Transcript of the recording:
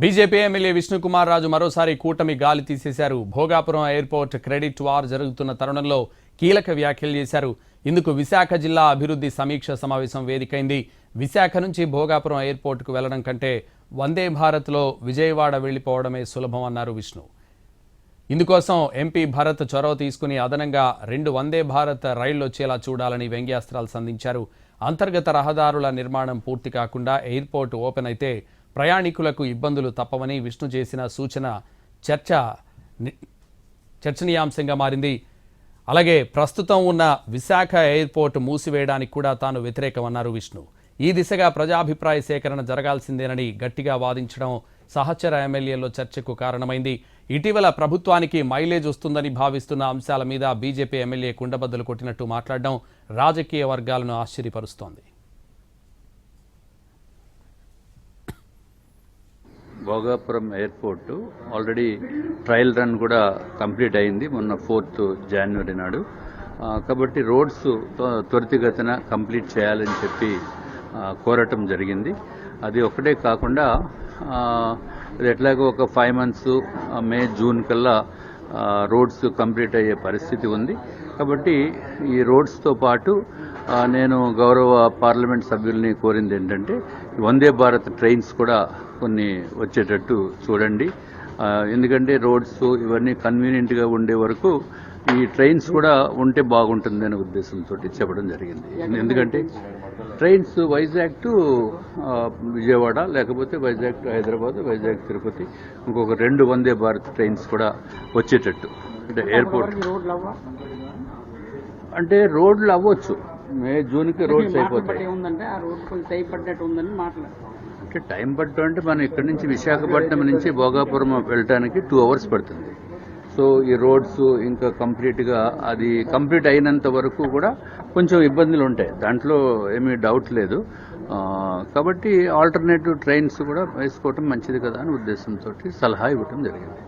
BJP MLA Vishnukumar Raju మరోసారి కూటమి గాలి తీసేశారు. భోగాపురం ఎయిర్పోర్ట్ క్రెడిట్ వార్ జరుగుతున్న తరుణంలో కీలక వ్యాఖ్యలు చేశారు. ఇందుకు విశాఖ జిల్లా అభివృద్ధి సమీక్ష సమావేశం వేదికైంది. విశాఖ నుంచి భోగాపురం ఎయిర్పోర్టుకు వెళ్లడం కంటే వందే భారత్లో విజయవాడ వెళ్లిపోవడమే సులభం అన్నారు విష్ణు. ఇందుకోసం ఎంపీ భరత్ చొరవ తీసుకుని అదనంగా 2 వందే భారత్ రైళ్లు వచ్చేలా చూడాలని వ్యంగ్యాస్త్రాలు సంధించారు. అంతర్గత రహదారుల నిర్మాణం పూర్తి కాకుండా ఎయిర్పోర్ట్ ఓపెన్ అయితే ప్రయాణికులకు ఇబ్బందులు తప్పవని విష్ణు చేసిన సూచన చర్చనీయాంశంగా మారింది. అలాగే ప్రస్తుతం ఉన్న విశాఖ ఎయిర్పోర్ట్ మూసివేయడానికి కూడా తాను వ్యతిరేకమన్నారు విష్ణు. ఈ దిశగా ప్రజాభిప్రాయ సేకరణ జరగాల్సిందేనని గట్టిగా వాదించడం సహచర ఎమ్మెల్యేల్లో చర్చకు కారణమైంది. ఇటీవల ప్రభుత్వానికి మైలేజ్ వస్తుందని భావిస్తున్న అంశాల మీద బీజేపీ ఎమ్మెల్యే కుండబద్దలు కొట్టినట్టు మాట్లాడడం రాజకీయ వర్గాలను ఆశ్చర్యపరుస్తోంది. Bhogapuram airport already trial run కూడా కంప్లీట్ అయింది మొన్న 4th January నాడు. కాబట్టి రోడ్స్ త్వరితగతిన కంప్లీట్ చేయాలని చెప్పి కోరటం జరిగింది. అది ఒకటే కాకుండా అది ఎట్లాగో ఒక 5 months May June కల్లా రోడ్స్ కంప్లీట్ అయ్యే పరిస్థితి ఉంది. కాబట్టి ఈ రోడ్స్తో పాటు నేను గౌరవ పార్లమెంట్ సభ్యుల్ని కోరింది ఏంటంటే వందే భారత్ ట్రైన్స్ కూడా కొన్ని వచ్చేటట్టు చూడండి. ఎందుకంటే రోడ్స్ ఇవన్నీ కన్వీనియంట్గా ఉండే వరకు ఈ ట్రైన్స్ కూడా ఉంటే బాగుంటుంది అనే ఉద్దేశంతో చెప్పడం జరిగింది. ఎందుకంటే ట్రైన్స్ వైజాగ్ టు విజయవాడ, లేకపోతే వైజాగ్ టు హైదరాబాద్, వైజాగ్ తిరుపతి, ఇంకొక 2 వందే భారత్ ట్రైన్స్ కూడా వచ్చేటట్టు. అంటే ఎయిర్పోర్ట్ అంటే రోడ్లు అవ్వచ్చు, మే జూన్కి రోడ్స్ అయిపోతాయి. అంటే టైం పట్టడం అంటే మనం ఇక్కడ నుంచి విశాఖపట్నం నుంచి భోగాపురం వెళ్ళడానికి 2 hours పడుతుంది. సో ఈ రోడ్స్ ఇంకా కంప్లీట్గా అది కంప్లీట్ అయినంత వరకు కూడా కొంచెం ఇబ్బందులు ఉంటాయి, దాంట్లో ఏమీ డౌట్ లేదు. కాబట్టి ఆల్టర్నేటివ్ ట్రైన్స్ కూడా వేసుకోవటం మంచిది కదా అని ఉద్దేశంతో సలహా ఇవ్వటం జరిగింది.